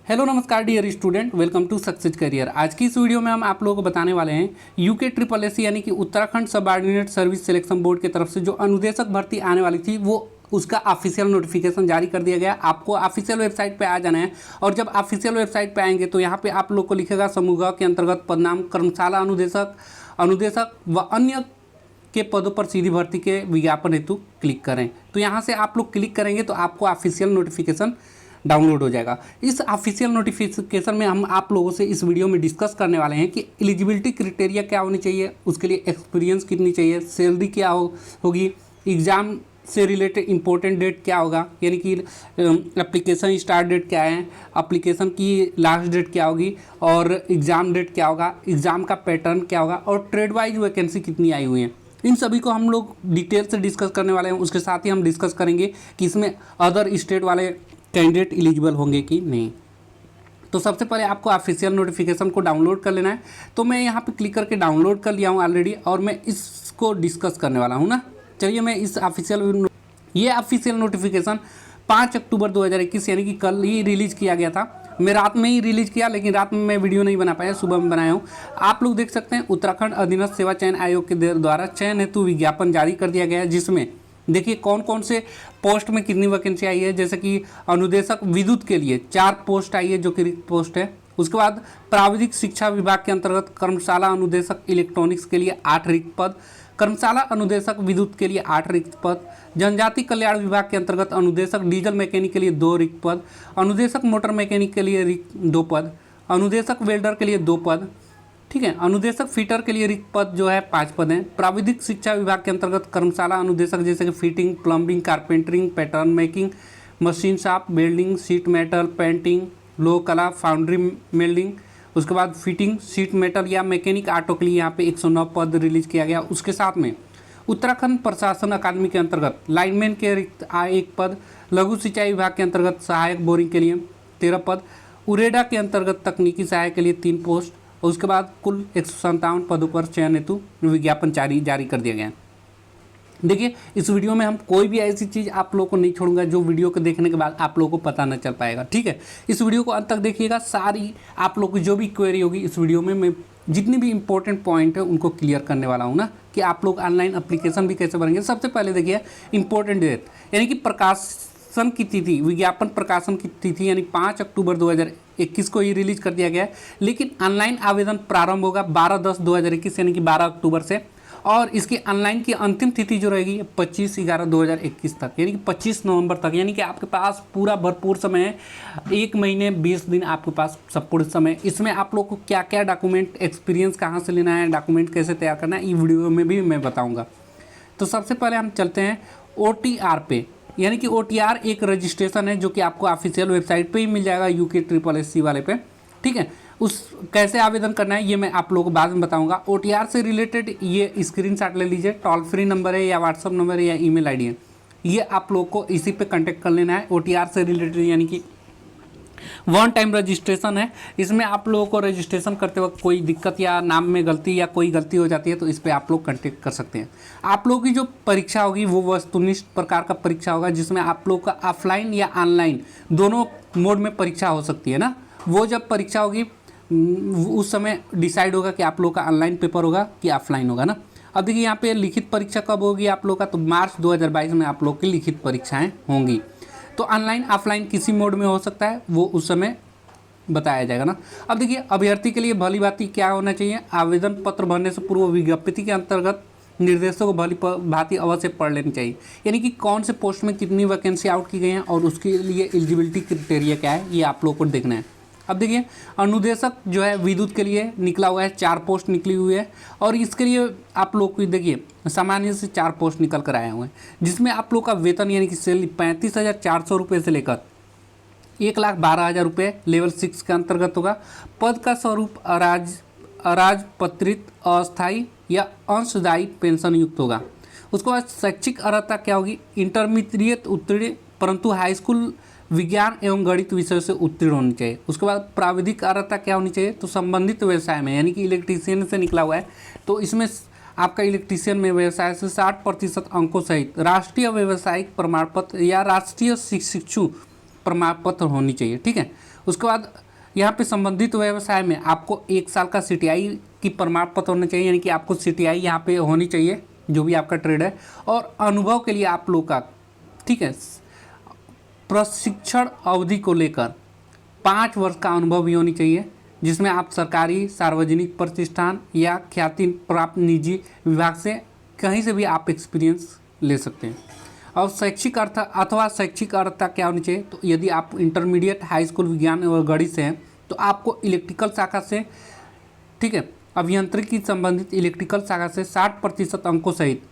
Hello नमस्कार dear student, welcome to success career. आज की इस वीडियो में हम आप लोगों को बताने वाले हैं यूके ट्रिपल एस यानी कि Uttarakhand subordinate service selection board की तरफ से जो अनुदेशक भर्ती आने वाली थी वो उसका ऑफिशियल नोटिफिकेशन जारी कर दिया गया। आपको ऑफिशियल वेबसाइट पे आ जाना है और जब ऑफिशियल वेबसाइट पे आएंगे तो यहाँ पे आप लोग को लिखेगा समूह के अंतर्गत पदनाम कर्मशाला अनुदेशक अनुदेशक व अन्य के पदों पर सीधी भर्ती के विज्ञापन हेतु क्लिक करें। तो यहाँ से आप लोग क्लिक करेंगे तो आपको ऑफिशियल नोटिफिकेशन डाउनलोड हो जाएगा। इस ऑफिशियल नोटिफिकेशन में हम आप लोगों से इस वीडियो में डिस्कस करने वाले हैं कि एलिजिबिलिटी क्राइटेरिया क्या होनी चाहिए, उसके लिए एक्सपीरियंस कितनी चाहिए, सैलरी क्या होगी, एग्ज़ाम से रिलेटेड इंपॉर्टेंट डेट क्या होगा, यानी कि एप्लीकेशन स्टार्ट डेट क्या है, एप्लीकेशन की लास्ट डेट क्या होगी और एग्ज़ाम डेट क्या होगा, एग्ज़ाम का पैटर्न क्या होगा और ट्रेड वाइज वैकेंसी कितनी आई हुई है। इन सभी को हम लोग डिटेल से डिस्कस करने वाले हैं। उसके साथ ही हम डिस्कस करेंगे कि इसमें अदर स्टेट वाले कैंडिडेट एलिजिबल होंगे कि नहीं। तो सबसे पहले आपको ऑफिशियल नोटिफिकेशन को डाउनलोड कर लेना है। तो मैं यहाँ पे क्लिक करके डाउनलोड कर लिया हूँ ऑलरेडी और मैं इसको डिस्कस करने वाला हूँ ना। चलिए मैं इस ये ऑफिशियल नोटिफिकेशन 5 अक्टूबर 2021 यानी कि कल ही रिलीज़ किया गया था। मैं रात में ही रिलीज़ किया, लेकिन रात में मैं वीडियो नहीं बना पाया, सुबह में बनाया हूँ। आप लोग देख सकते हैं उत्तराखंड अधीनस्थ सेवा चयन आयोग के द्वारा चयन हेतु विज्ञापन जारी कर दिया गया है, जिसमें देखिए कौन कौन से पोस्ट में कितनी वैकेंसी आई है। जैसे कि अनुदेशक विद्युत के लिए 4 पोस्ट आई है जो कि रिक्त पोस्ट है। उसके बाद प्राविधिक शिक्षा विभाग के अंतर्गत कर्मशाला अनुदेशक इलेक्ट्रॉनिक्स के लिए 8 रिक्त पद, कर्मशाला अनुदेशक विद्युत के लिए 8 रिक्त पद, जनजाति कल्याण विभाग के अंतर्गत अनुदेशक डीजल मैकेनिक के लिए 2 रिक्त पद, अनुदेशक मोटर मैकेनिक के लिए 2 पद, अनुदेशक वेल्डर के लिए 2 पद, ठीक है। अनुदेशक फिटर के लिए रिक्त पद जो है 5 पद हैं। प्राविधिक शिक्षा विभाग के अंतर्गत कर्मशाला अनुदेशक जैसे कि fitting, plumbing, carpentering, pattern making, machine shop, welding, sheet metal, painting, लोह कला, फाउंड्री मेल्डिंग, उसके बाद फिटिंग, शीट मेटल या मैकेनिक ऑटो के लिए यहाँ पे 109 पद रिलीज किया गया। उसके साथ में उत्तराखंड प्रशासन अकादमी के अंतर्गत लाइनमैन के रिक्त 1 पद, लघु सिंचाई विभाग के अंतर्गत सहायक बोरिंग के लिए 13 पद, उरेडा के अंतर्गत तकनीकी सहायक के लिए 3 पोस्ट। और उसके बाद कुल 157 पदों पर चयन हेतु विज्ञापन जारी कर दिया गया है। देखिए इस वीडियो में हम कोई भी ऐसी चीज़ आप लोगों को नहीं छोड़ूंगा जो वीडियो को देखने के बाद आप लोगों को पता न चल पाएगा, ठीक है। इस वीडियो को अंत तक देखिएगा, सारी आप लोगों की जो भी क्वेरी होगी इस वीडियो में मैं जितनी भी इंपॉर्टेंट पॉइंट है उनको क्लियर करने वाला हूँ ना, कि आप लोग ऑनलाइन एप्लीकेशन भी कैसे भरेंगे। सबसे पहले देखिए इंपॉर्टेंट डेट यानी कि प्रकाशन की तिथि, विज्ञापन प्रकाशन की तिथि यानी 5 अक्टूबर 2021 को ही रिलीज कर दिया गया है, लेकिन ऑनलाइन आवेदन प्रारंभ होगा 12/10/2021 यानी कि 12 अक्टूबर से, और इसकी ऑनलाइन की अंतिम तिथि जो रहेगी 25/11/2021 तक यानी कि 25 नवंबर तक, यानी कि आपके पास पूरा भरपूर समय है। 1 महीने 20 दिन आपके पास संपूर्ण समय। इसमें आप लोग को क्या क्या डॉक्यूमेंट, एक्सपीरियंस कहाँ से लेना है, डॉक्यूमेंट कैसे तैयार करना है, ये वीडियो में भी मैं बताऊँगा। तो सबसे पहले हम चलते हैं OTR पे, यानी कि OTR एक रजिस्ट्रेशन है जो कि आपको ऑफिशियल वेबसाइट पे ही मिल जाएगा यूके ट्रिपल एस सी वाले पे, ठीक है। उस कैसे आवेदन करना है ये मैं आप लोगों को बाद में बताऊंगा। OTR से रिलेटेड ये स्क्रीनशॉट ले लीजिए, टोल फ्री नंबर है या व्हाट्सअप नंबर है या ईमेल आईडी है, ये आप लोग को इसी पे कांटेक्ट कर लेना है। OTR से रिलेटेड यानी कि 1 टाइम रजिस्ट्रेशन है। इसमें आप लोगों को रजिस्ट्रेशन करते वक्त कोई दिक्कत या नाम में गलती या कोई गलती हो जाती है तो इस पर आप लोग कांटेक्ट कर सकते हैं। आप लोगों की जो परीक्षा होगी वो वस्तुनिष्ठ प्रकार का परीक्षा होगा, जिसमें आप लोग का ऑफलाइन या ऑनलाइन दोनों मोड में परीक्षा हो सकती है ना। वो जब परीक्षा होगी उस समय डिसाइड होगा कि आप लोग का ऑनलाइन पेपर होगा कि ऑफलाइन होगा ना। अब देखिए यहाँ पे लिखित परीक्षा कब होगी आप लोग का, तो मार्च 2022 में आप लोग की लिखित परीक्षाएं होंगी। तो ऑनलाइन ऑफलाइन किसी मोड में हो सकता है, वो उस समय बताया जाएगा ना। अब देखिए अभ्यर्थी के लिए भली भांति क्या होना चाहिए, आवेदन पत्र भरने से पूर्व विज्ञप्ति के अंतर्गत निर्देशों को भली भांति अवश्य पढ़ लेनी चाहिए, यानी कि कौन से पोस्ट में कितनी वैकेंसी आउट की गई हैं और उसके लिए एलिजिबिलिटी क्राइटेरिया क्या है, ये आप लोग को देखना है। अब देखिए अनुदेशक जो है विद्युत के लिए निकला हुआ है, 4 पोस्ट निकली हुई है, और इसके लिए आप लोग को देखिए सामान्य से 4 पोस्ट निकल कर आए हुए हैं, जिसमें आप लोग का वेतन यानी कि सैलरी 35,400 रुपये से लेकर 1,12,000 रुपये लेवल 6 के अंतर्गत होगा। पद का स्वरूप अराजपत्रित, अस्थायी या अंशदायी पेंशन युक्त होगा। उसके बाद शैक्षिक अर्हता क्या होगी, इंटरमीडिएट उत्तीर्ण परंतु हाई स्कूल विज्ञान एवं गणित विषय से उत्तीर्ण होनी चाहिए। उसके बाद प्राविधिक अर्हता क्या होनी चाहिए, तो संबंधित व्यवसाय में यानी कि इलेक्ट्रीशियन से निकला हुआ है तो इसमें आपका इलेक्ट्रीशियन में व्यवसाय से 60% अंकों सहित राष्ट्रीय व्यावसायिक प्रमाण पत्र या राष्ट्रीय शिक्षु प्रमाण पत्र होनी चाहिए। ठीक है, उसके बाद यहाँ पे संबंधित व्यवसाय में आपको 1 साल का CTI की प्रमाण पत्र होना चाहिए, यानी कि आपको CTI यहाँ पे होनी चाहिए जो भी आपका ट्रेड है। और अनुभव के लिए आप लोग का, ठीक है, प्रशिक्षण अवधि को लेकर 5 वर्ष का अनुभव भी होनी चाहिए, जिसमें आप सरकारी सार्वजनिक प्रतिष्ठान या ख्याति प्राप्त निजी विभाग से कहीं से भी आप एक्सपीरियंस ले सकते हैं। और शैक्षिक अर्थ अथवा शैक्षिक अर्हता क्या होनी चाहिए, तो यदि आप इंटरमीडिएट हाई स्कूल विज्ञान और गणित से हैं तो आपको इलेक्ट्रिकल शाखा से, ठीक है, अभियांत्रिकी संबंधित इलेक्ट्रिकल शाखा से 60% अंकों सहित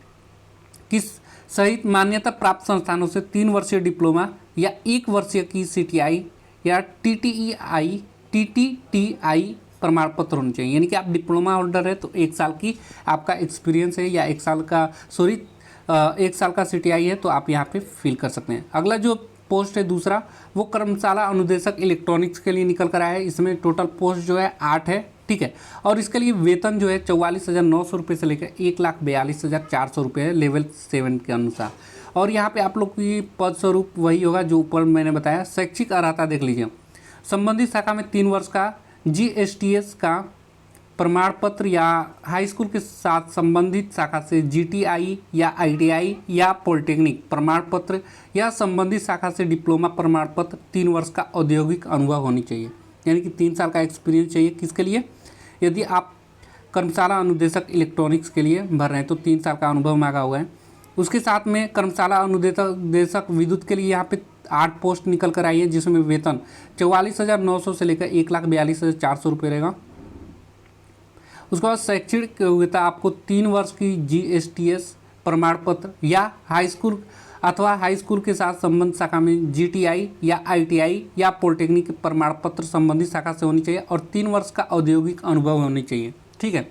मान्यता प्राप्त संस्थानों से 3 वर्षीय डिप्लोमा या 1 वर्षीय की CTI या TTTI प्रमाण पत्र होने चाहिए। यानी कि आप डिप्लोमा होल्डर है तो 1 साल की आपका एक्सपीरियंस है, या 1 साल का CTI है तो आप यहाँ पे फिल कर सकते हैं। अगला जो पोस्ट है दूसरा, वो कर्मशाला अनुदेशक इलेक्ट्रॉनिक्स के लिए निकल कर आया है। इसमें टोटल पोस्ट जो है 8 है। ठीक है, और इसके लिए वेतन जो है 44,900 रुपये से लेकर 1,42,400 रुपये है लेवल 7 के अनुसार। और यहाँ पे आप लोग की पद स्वरूप वही होगा जो ऊपर मैंने बताया। शैक्षिक अर्हता देख लीजिए, संबंधित शाखा में 3 वर्ष का GSTS का प्रमाण पत्र या हाई स्कूल के साथ संबंधित शाखा से GTI या ITI या पॉलिटेक्निक प्रमाण पत्र या संबंधित शाखा से डिप्लोमा प्रमाण पत्र, 3 वर्ष का औद्योगिक अनुभव होनी चाहिए, यानी कि 3 साल का एक्सपीरियंस चाहिए। किसके लिए? यदि आप कर्मशाला अनुदेशक इलेक्ट्रॉनिक्स के लिए भर रहे हैं तो 3 साल का अनुभव मांगा हुआ है। उसके साथ में कर्मशाला अनुदेशक विद्युत के लिए यहाँ पे 8 पोस्ट निकल कर आई है, जिसमें वेतन 44,900 से लेकर 1,42,400 रुपये रहेगा। उसके बाद शैक्षणिक योग्यता आपको 3 वर्ष की GSTS प्रमाण पत्र या हाई स्कूल अथवा हाई स्कूल के साथ संबंधित शाखा में GTI या ITI या पॉलिटेक्निक प्रमाण पत्र संबंधित शाखा से होनी चाहिए और 3 वर्ष का औद्योगिक अनुभव होनी चाहिए। ठीक है,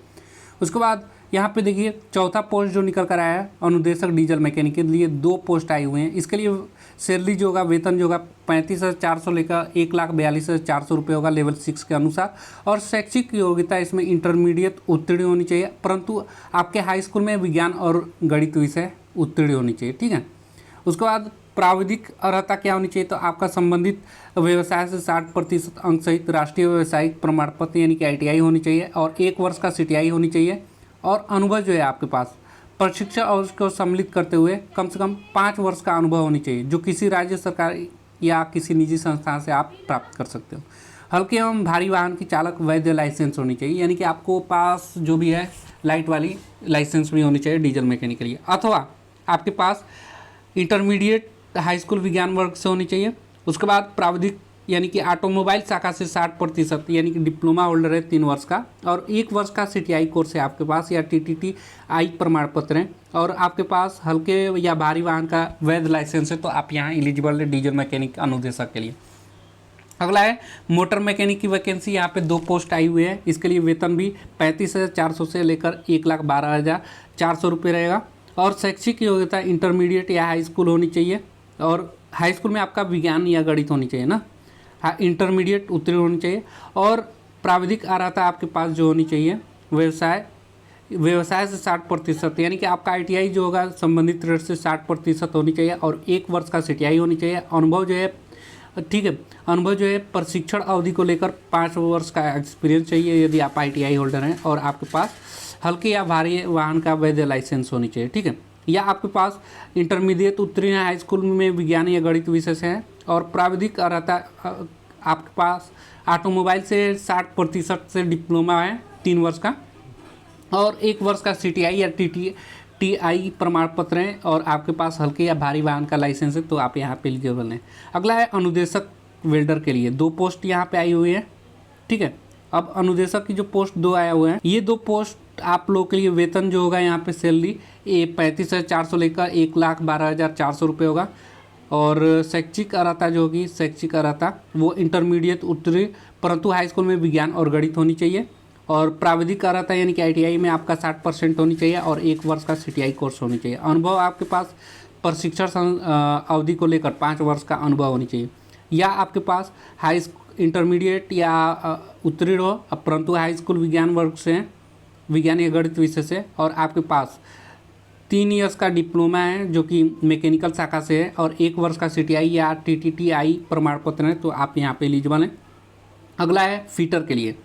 उसके बाद यहाँ पे देखिए चौथा पोस्ट जो निकल कर आया है, अनुदेशक डीजल मैकेनिक के लिए 2 पोस्ट आए हुए हैं। इसके लिए सैलरी जो होगा, वेतन जो होगा 35,400 लेकर 1,42,400 रुपये होगा लेवल 6 के अनुसार। और शैक्षिक योग्यता इसमें इंटरमीडिएट उत्तीर्ण होनी चाहिए, परंतु आपके हाई स्कूल में विज्ञान और गणित विषय उत्तीर्ण होनी चाहिए। ठीक है, उसके बाद प्राविधिक अर्हता क्या होनी चाहिए, तो आपका संबंधित व्यवसाय से 60% अंक सहित राष्ट्रीय व्यावसायिक प्रमाण पत्र यानी कि ITI होनी चाहिए और 1 वर्ष का CTI होनी चाहिए। और अनुभव जो है आपके पास प्रशिक्षण और उसको सम्मिलित करते हुए कम से कम 5 वर्ष का अनुभव होनी चाहिए, जो किसी राज्य सरकार या किसी निजी संस्थान से आप प्राप्त कर सकते हो। हल्के एवं भारी वाहन की चालक वैध लाइसेंस होनी चाहिए, यानी कि आपको पास जो भी है लाइट वाली लाइसेंस भी होनी चाहिए डीजल मैकेनिक के लिए, अथवा आपके पास इंटरमीडिएट हाई स्कूल विज्ञान वर्ग से होनी चाहिए। उसके बाद प्राविधिक यानी कि ऑटोमोबाइल शाखा से 60% यानी कि डिप्लोमा होल्डर है 3 वर्ष का, और 1 वर्ष का CTI कोर्स है आपके पास या TTTI प्रमाण पत्र है, और आपके पास हल्के या भारी वाहन का वैध लाइसेंस है तो आप यहाँ एलिजिबल है डीजल मैकेनिक अनुदेशक के लिए। अगला है मोटर मैकेनिक की वैकेंसी, यहाँ पे 2 पोस्ट आई हुई है। इसके लिए वेतन भी 35,400 से लेकर 1,12,400 रुपये रहेगा। और शैक्षिक योग्यता इंटरमीडिएट या हाई स्कूल होनी चाहिए, और हाई स्कूल में आपका विज्ञान या गणित होनी चाहिए ना, हाँ, इंटरमीडिएट उत्तीर्ण होनी चाहिए। और प्राविधिक अर्हता आपके पास जो होनी चाहिए व्यवसाय से 60% यानी कि आपका ITI जो होगा संबंधित ट्रेड से 60% होनी चाहिए और 1 वर्ष का CTI होनी चाहिए। अनुभव जो है, ठीक है, अनुभव जो है प्रशिक्षण अवधि को लेकर 5 वर्ष का एक्सपीरियंस चाहिए यदि आप ITI होल्डर हैं, और आपके पास हल्के या भारी वाहन का वैध लाइसेंस होनी चाहिए। ठीक है, या आपके पास इंटरमीडिएट उत्तीर्ण हाई स्कूल में विज्ञान या गणित विषय से है। और प्राविधिक अर्हता आपके पास ऑटोमोबाइल से 60% से डिप्लोमा है 3 वर्ष का, और 1 वर्ष का CTI या TTI प्रमाण पत्र है, और आपके पास हल्के या भारी वाहन का लाइसेंस है तो आप यहाँ पे एलिजिबल हैं। अगला है अनुदेशक वेल्डर के लिए 2 पोस्ट यहाँ पे आई हुई है। ठीक है, अब अनुदेशक की जो पोस्ट 2 आया हुआ है, ये 2 पोस्ट आप लोगों के लिए वेतन जो होगा यहाँ पे सैलरी 35,400 लेकर 1,12,400 रुपये होगा। और शैक्षिक अर्हता जो होगी, शैक्षिक अर्हता वो इंटरमीडिएट उत्तीर्ण परंतु हाई स्कूल में विज्ञान और गणित होनी चाहिए। और प्राविधिक अर्हता यानी कि ITI में आपका 60% होनी चाहिए और 1 वर्ष का CTI कोर्स होनी चाहिए। अनुभव आपके पास प्रशिक्षण अवधि को लेकर 5 वर्ष का अनुभव होनी चाहिए, या आपके पास इंटरमीडिएट या उत्तीर्ण हो परंतु हाई स्कूल विज्ञान वर्ग से, विज्ञान या गणित विषय से, और आपके पास 3 इयर्स का डिप्लोमा है जो कि मैकेनिकल शाखा से है, और 1 वर्ष का CTI या TTTI प्रमाण पत्र है, तो आप यहाँ पे एलिजिबल हैं। अगला है फीटर के लिए।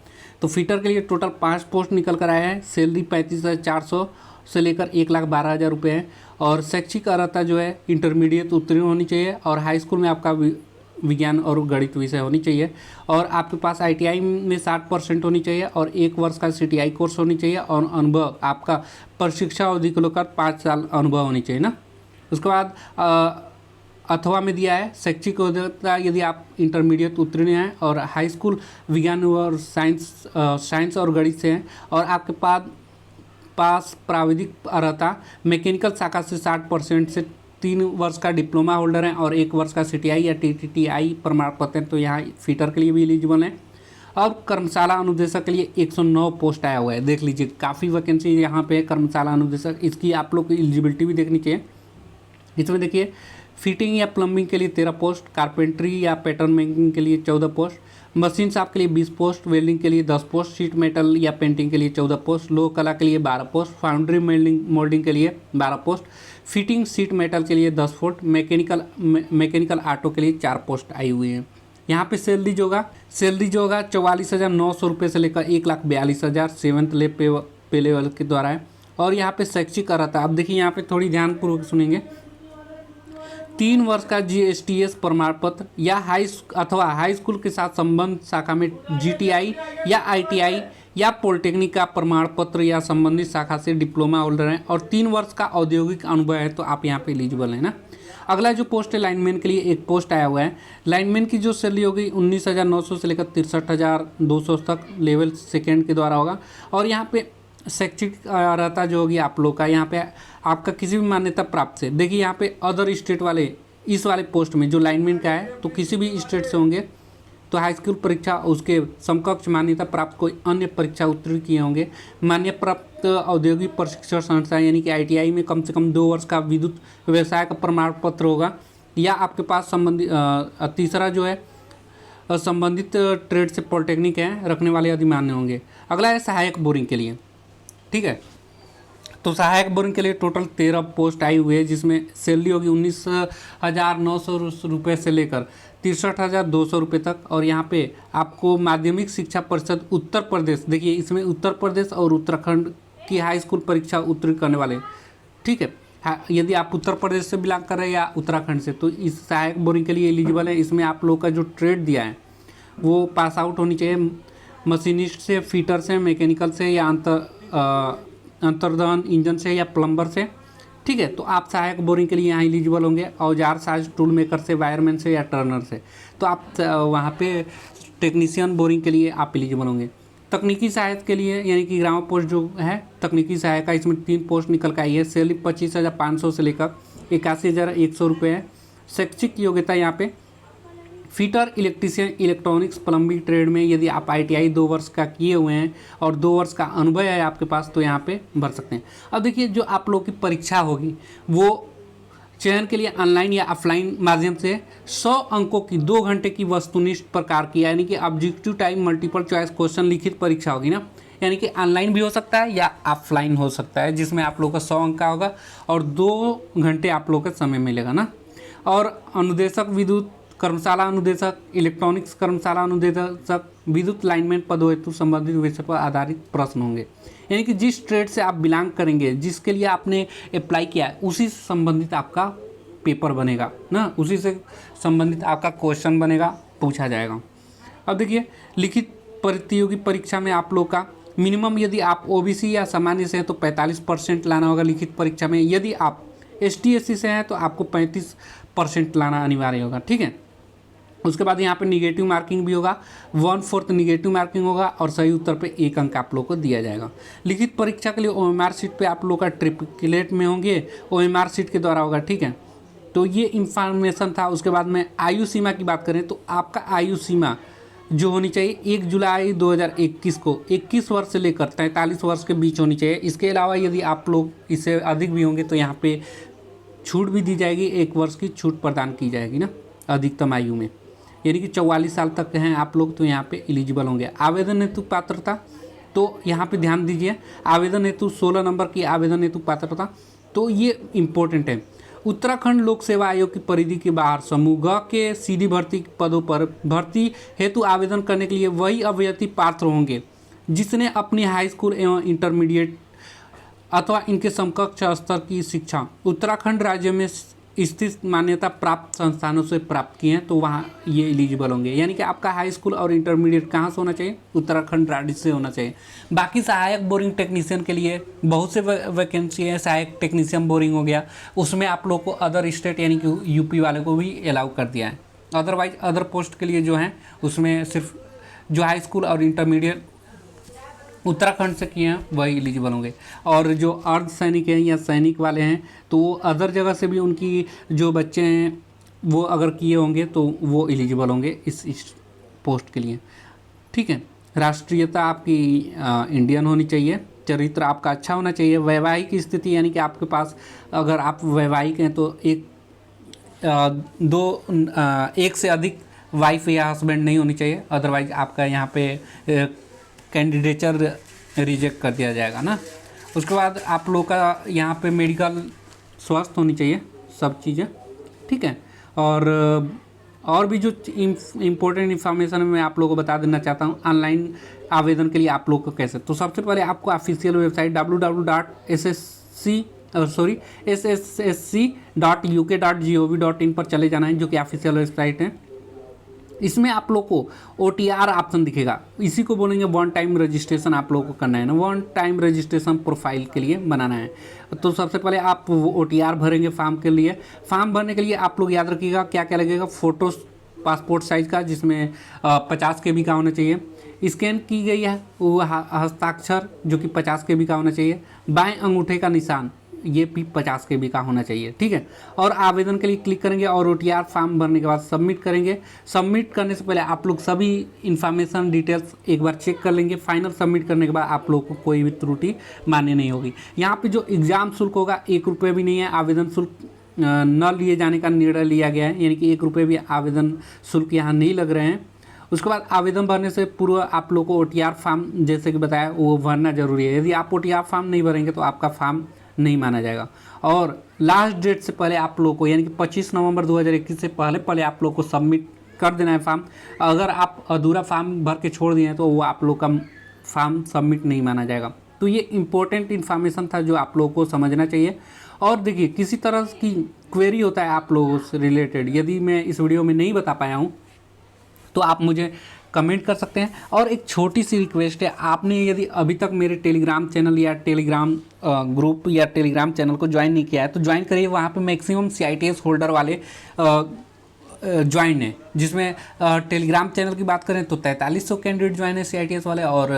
तो फीटर के लिए टोटल 5 पोस्ट निकल कर आया है। सैलरी 35,400 से लेकर 1,12,000 रुपये है, और शैक्षिक अर्हता जो है इंटरमीडिएट उत्तीर्ण होनी चाहिए, और हाई स्कूल में आपका विज्ञान और गणित विषय होनी चाहिए, और आपके पास ITI में 60% होनी चाहिए, और 1 वर्ष का CTI कोर्स होनी चाहिए, और अनुभव आपका प्रशिक्षण अवधि को लेकर 5 साल अनुभव होनी चाहिए ना। उसके बाद अथवा में दिया है शैक्षिक योग्यता यदि आप इंटरमीडिएट उत्तीर्ण हैं और हाई स्कूल विज्ञान और साइंस और गणित से हैं, और आपके पास प्राविधिक अर्हता मैकेनिकल शाखा से 60% से 3 वर्ष का डिप्लोमा होल्डर हैं, और 1 वर्ष का CTI या TTTI प्रमाण पत्र हैं, तो यहाँ फीटर के लिए भी एलिजिबल हैं। और कर्मशाला अनुदेशक के लिए 109 पोस्ट आया हुआ है। देख लीजिए काफ़ी वैकेंसी यहाँ पे है कर्मशाला अनुदेशक, इसकी आप लोग की एलिजिबिलिटी भी देखनी चाहिए। इसमें देखिए फिटिंग या प्लम्बिंग के लिए 13 पोस्ट, कारपेंट्री या पैटर्न मेकिंग के लिए 14 पोस्ट, मशीन शॉप के लिए 20 पोस्ट, वेल्डिंग के लिए 10 पोस्ट, शीट मेटल या पेंटिंग के लिए 14 पोस्ट, लोह कला के लिए 12 पोस्ट, फाउंड्री मोल्डिंग के लिए 12 पोस्ट, फिटिंग शीट मेटल के लिए 10 पोस्ट, मैकेनिकल ऑटो के लिए 4 पोस्ट आई हुई है। यहाँ पे सैलरी जो होगा 44,900 रुपये से लेकर 1,42,000 7th पे लेवल के द्वारा है। और यहाँ पे शैक्षिक अर्हता, अब देखिए यहाँ पे थोड़ी ध्यानपूर्वक सुनेंगे। 3 वर्ष का GSTS प्रमाण पत्र या हाई स्कूल के साथ संबंध शाखा में GTI या ITI या पॉलिटेक्निक का प्रमाण पत्र या संबंधित शाखा से डिप्लोमा होल्डर हैं, और 3 वर्ष का औद्योगिक अनुभव है, तो आप यहाँ पे एलिजिबल हैं ना। अगला जो पोस्ट है लाइनमैन के लिए 1 पोस्ट आया हुआ है। लाइनमैन की जो सैलरी होगी 19,900 से लेकर 63,200 तक लेवल 2 के द्वारा होगा। और यहाँ पे शैक्षिक अर्हता जो होगी आप लोग का, यहाँ पे आपका किसी भी मान्यता प्राप्त से, देखिए यहाँ पे अदर स्टेट वाले इस वाले पोस्ट में जो लाइनमैन का है, तो किसी भी स्टेट से होंगे, तो हाई स्कूल परीक्षा उसके समकक्ष मान्यता प्राप्त कोई अन्य परीक्षा उत्तीर्ण किए होंगे, मान्य प्राप्त औद्योगिक प्रशिक्षण संस्था यानी कि ITI में कम से कम 2 वर्ष का विद्युत व्यवसाय का प्रमाण पत्र होगा, या आपके पास संबंधित तीसरा जो है संबंधित ट्रेड से पॉलिटेक्निक है रखने वाले अधिमान्य होंगे। अगला है सहायक बोरिंग के लिए, ठीक है। तो सहायक बोरिंग के लिए टोटल 13 पोस्ट आई हुई है, जिसमें सैलरी होगी 19,900 रुपये से लेकर 63,200 रुपये तक। और यहाँ पे आपको माध्यमिक शिक्षा परिषद उत्तर प्रदेश, देखिए इसमें उत्तर प्रदेश और उत्तराखंड की हाई स्कूल परीक्षा उत्तीर्ण करने वाले, ठीक है। यदि आप उत्तर प्रदेश से बिलोंग कर रहे हैं या उत्तराखंड से, तो इस सहायक बोरिंग के लिए एलिजिबल है। इसमें आप लोग का जो ट्रेड दिया है वो पास आउट होनी चाहिए, मशीनिस्ट से, फीटर से, मैकेनिकल से, या अंतर्दहन इंजन से, या प्लम्बर से, ठीक है। तो आप सहायक बोरिंग के लिए यहाँ एलिजिबल होंगे। औजार साज टूल मेकर से, वायरमैन से, या टर्नर से, तो आप वहाँ पे टेक्नीशियन बोरिंग के लिए आप एलिजिबल होंगे। तकनीकी सहायक के लिए यानी कि ग्राम पोस्ट जो है तकनीकी सहायक का, इसमें 3 पोस्ट निकल कर आई है। सैलरी 25,500 से लेकर 81,100 रुपये है। शैक्षिक योग्यता यहाँ पे fitter, electrician, electronics, plumbing trade में यदि आप ITI 2 वर्ष का किए हुए हैं और 2 वर्ष का अनुभव है आपके पास, तो यहाँ पे भर सकते हैं। अब देखिए जो आप लोग की परीक्षा होगी वो चयन के लिए ऑनलाइन या ऑफलाइन माध्यम से 100 अंकों की 2 घंटे की वस्तुनिष्ठ प्रकार की यानी कि objective type multiple choice question लिखित परीक्षा होगी ना, यानी कि ऑनलाइन भी हो सकता है या ऑफलाइन हो सकता है, जिसमें आप लोग का 100 अंक का होगा और 2 घंटे आप लोग का समय मिलेगा ना। और अनुदेशक विद्युत कर्मशाला अनुदेशक, इलेक्ट्रॉनिक्स कर्मशाला अनुदेशक, विद्युत लाइनमैन पदों हेतु संबंधित विषय पर आधारित प्रश्न होंगे, यानी कि जिस ट्रेड से आप बिलोंग करेंगे, जिसके लिए आपने अप्लाई किया है, उसी से संबंधित आपका पेपर बनेगा ना, उसी से संबंधित आपका क्वेश्चन बनेगा, पूछा जाएगा। अब देखिए लिखित प्रतियोगी परीक्षा में आप लोग का मिनिमम, यदि आप OBC या सामान्य से हैं तो 45% लाना होगा लिखित परीक्षा में। यदि आप ST SC से हैं तो आपको 35% लाना अनिवार्य होगा, ठीक है। उसके बाद यहाँ पे निगेटिव मार्किंग भी होगा, 1/4 निगेटिव मार्किंग होगा, और सही उत्तर पे 1 अंक आप लोग को दिया जाएगा। लिखित परीक्षा के लिए OMR सीट पे आप लोग का ट्रिपलेट में होंगे, OMR सीट के द्वारा होगा, ठीक है। तो ये इंफॉर्मेशन था। उसके बाद में आयु सीमा की बात करें तो आपका आयु सीमा जो होनी चाहिए 1 जुलाई 2021 को 21 वर्ष से लेकर 43 वर्ष के बीच होनी चाहिए। इसके अलावा यदि आप लोग इससे अधिक भी होंगे तो यहाँ पे छूट भी दी जाएगी, 1 वर्ष की छूट प्रदान की जाएगी ना अधिकतम आयु में, यानी कि 44 साल तक हैं आप लोग तो यहाँ पे एलिजिबल होंगे। आवेदन हेतु पात्रता, तो यहाँ पे ध्यान दीजिए, आवेदन हेतु 16 नंबर की आवेदन हेतु पात्रता, तो ये इम्पोर्टेंट है। उत्तराखंड लोक सेवा आयोग की परिधि के बाहर समूह ग के सीधी भर्ती पदों पर भर्ती हेतु आवेदन करने के लिए वही अभ्यर्थी पात्र होंगे जिसने अपनी हाई स्कूल एवं इंटरमीडिएट अथवा इनके समकक्ष स्तर की शिक्षा उत्तराखंड राज्य में स्थित मान्यता प्राप्त संस्थानों से प्राप्त किए हैं, तो वहाँ ये एलिजिबल होंगे। यानी कि आपका हाई स्कूल और इंटरमीडिएट कहाँ से होना चाहिए? उत्तराखंड राज्य से होना चाहिए। बाकी सहायक बोरिंग टेक्नीशियन के लिए बहुत से वैकेंसी है। सहायक टेक्नीशियन बोरिंग हो गया, उसमें आप लोग को अदर स्टेट यानी कि यूपी वाले को भी अलाउ कर दिया है। अदरवाइज अदर पोस्ट के लिए जो है उसमें सिर्फ जो हाई स्कूल और इंटरमीडिएट उत्तराखंड से किए हैं वही एलिजिबल होंगे। और जो अर्ध सैनिक हैं या सैनिक वाले हैं तो वो अदर जगह से भी उनकी जो बच्चे हैं वो अगर किए होंगे तो वो एलिजिबल होंगे इस पोस्ट के लिए। ठीक है। राष्ट्रीयता आपकी इंडियन होनी चाहिए। चरित्र आपका अच्छा होना चाहिए। वैवाहिक स्थिति यानी कि आपके पास अगर आप वैवाहिक हैं तो एक से अधिक वाइफ या हस्बैंड नहीं होनी चाहिए, अदरवाइज आपका यहाँ पे कैंडिडेचर रिजेक्ट कर दिया जाएगा ना। उसके बाद आप लोग का यहाँ पे मेडिकल स्वस्थ होनी चाहिए सब चीज़ें। ठीक है। और भी जो इम्पोर्टेंट इन्फॉर्मेशन मैं आप लोगों को बता देना चाहता हूँ ऑनलाइन आवेदन के लिए आप लोग को कैसे। तो सबसे पहले आपको ऑफिशियल वेबसाइट www.ssc.uk.gov.in पर चले जाना है, जो कि ऑफिशियल वेबसाइट है। इसमें आप लोग को OTR ऑप्शन दिखेगा, इसी को बोलेंगे वन टाइम रजिस्ट्रेशन आप लोगों को करना है ना। वन टाइम रजिस्ट्रेशन प्रोफाइल के लिए बनाना है। तो सबसे पहले आप वो OTR भरेंगे फॉर्म के लिए। फॉर्म भरने के लिए आप लोग याद रखिएगा क्या क्या लगेगा। फ़ोटो पासपोर्ट साइज़ का जिसमें 50 KB का होना चाहिए। स्कैन की गई है वो हस्ताक्षर जो कि 50 KB का होना चाहिए। बाएँ अंगूठे का निशान ये भी 50 KB का होना चाहिए। ठीक है। और आवेदन के लिए क्लिक करेंगे और OTR फॉर्म भरने के बाद सबमिट करेंगे। सबमिट करने से पहले आप लोग सभी इन्फॉर्मेशन डिटेल्स एक बार चेक कर लेंगे। फाइनल सबमिट करने के बाद आप लोग को कोई भी त्रुटि मान्य नहीं होगी। यहाँ पे जो एग्ज़ाम शुल्क होगा 1 रुपये भी नहीं है। आवेदन शुल्क न लिए जाने का निर्णय लिया गया है, यानी कि 1 रुपये भी आवेदन शुल्क यहाँ नहीं लग रहे हैं। उसके बाद आवेदन भरने से पूर्व आप लोग को OTR फॉर्म जैसे कि बताया वो भरना जरूरी है। यदि आप OTR फॉर्म नहीं भरेंगे तो आपका फॉर्म नहीं माना जाएगा। और लास्ट डेट से पहले आप लोग को यानी कि 25 नवंबर 2021 से पहले आप लोग को सबमिट कर देना है फॉर्म। अगर आप अधूरा फॉर्म भर के छोड़ दिए हैं तो वो आप लोग का फॉर्म सबमिट नहीं माना जाएगा। तो ये इम्पोर्टेंट इन्फॉर्मेशन था जो आप लोगों को समझना चाहिए। और देखिए किसी तरह की क्वेरी होता है आप लोगों से रिलेटेड, यदि मैं इस वीडियो में नहीं बता पाया हूँ तो आप मुझे कमेंट कर सकते हैं। और एक छोटी सी रिक्वेस्ट है, आपने यदि अभी तक मेरे टेलीग्राम चैनल या टेलीग्राम ग्रुप या टेलीग्राम चैनल को ज्वाइन नहीं किया है तो ज्वाइन करिए। वहाँ पे मैक्सिमम CITS होल्डर वाले ज्वाइन है, जिसमें टेलीग्राम चैनल की बात करें तो 4300 कैंडिडेट ज्वाइन है CITS वाले और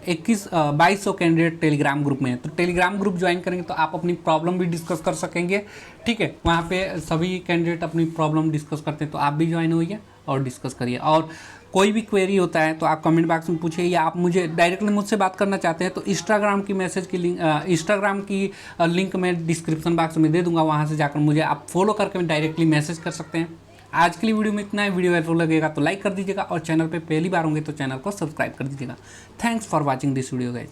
2200 कैंडिडेट टेलीग्राम ग्रुप में है। तो टेलीग्राम ग्रुप ज्वाइन करेंगे तो आप अपनी प्रॉब्लम भी डिस्कस कर सकेंगे। ठीक है। वहाँ पे सभी कैंडिडेट अपनी प्रॉब्लम डिस्कस करते हैं, तो आप भी ज्वाइन होइए और डिस्कस करिए। और कोई भी क्वेरी होता है तो आप कमेंट बॉक्स में पूछिए, या आप मुझे डायरेक्टली मुझसे बात करना चाहते हैं तो इंस्टाग्राम की लिंक मैं डिस्क्रिप्शन बॉक्स में दे दूंगा। वहाँ से जाकर मुझे आप फॉलो करके डायरेक्टली मैसेज कर सकते हैं। आज के लिए वीडियो में इतना है। वीडियो हेल्पफुल लगेगा तो लाइक कर दीजिएगा और चैनल पे पहली बार होंगे तो चैनल को सब्सक्राइब कर दीजिएगा। Thanks for watching this video guys.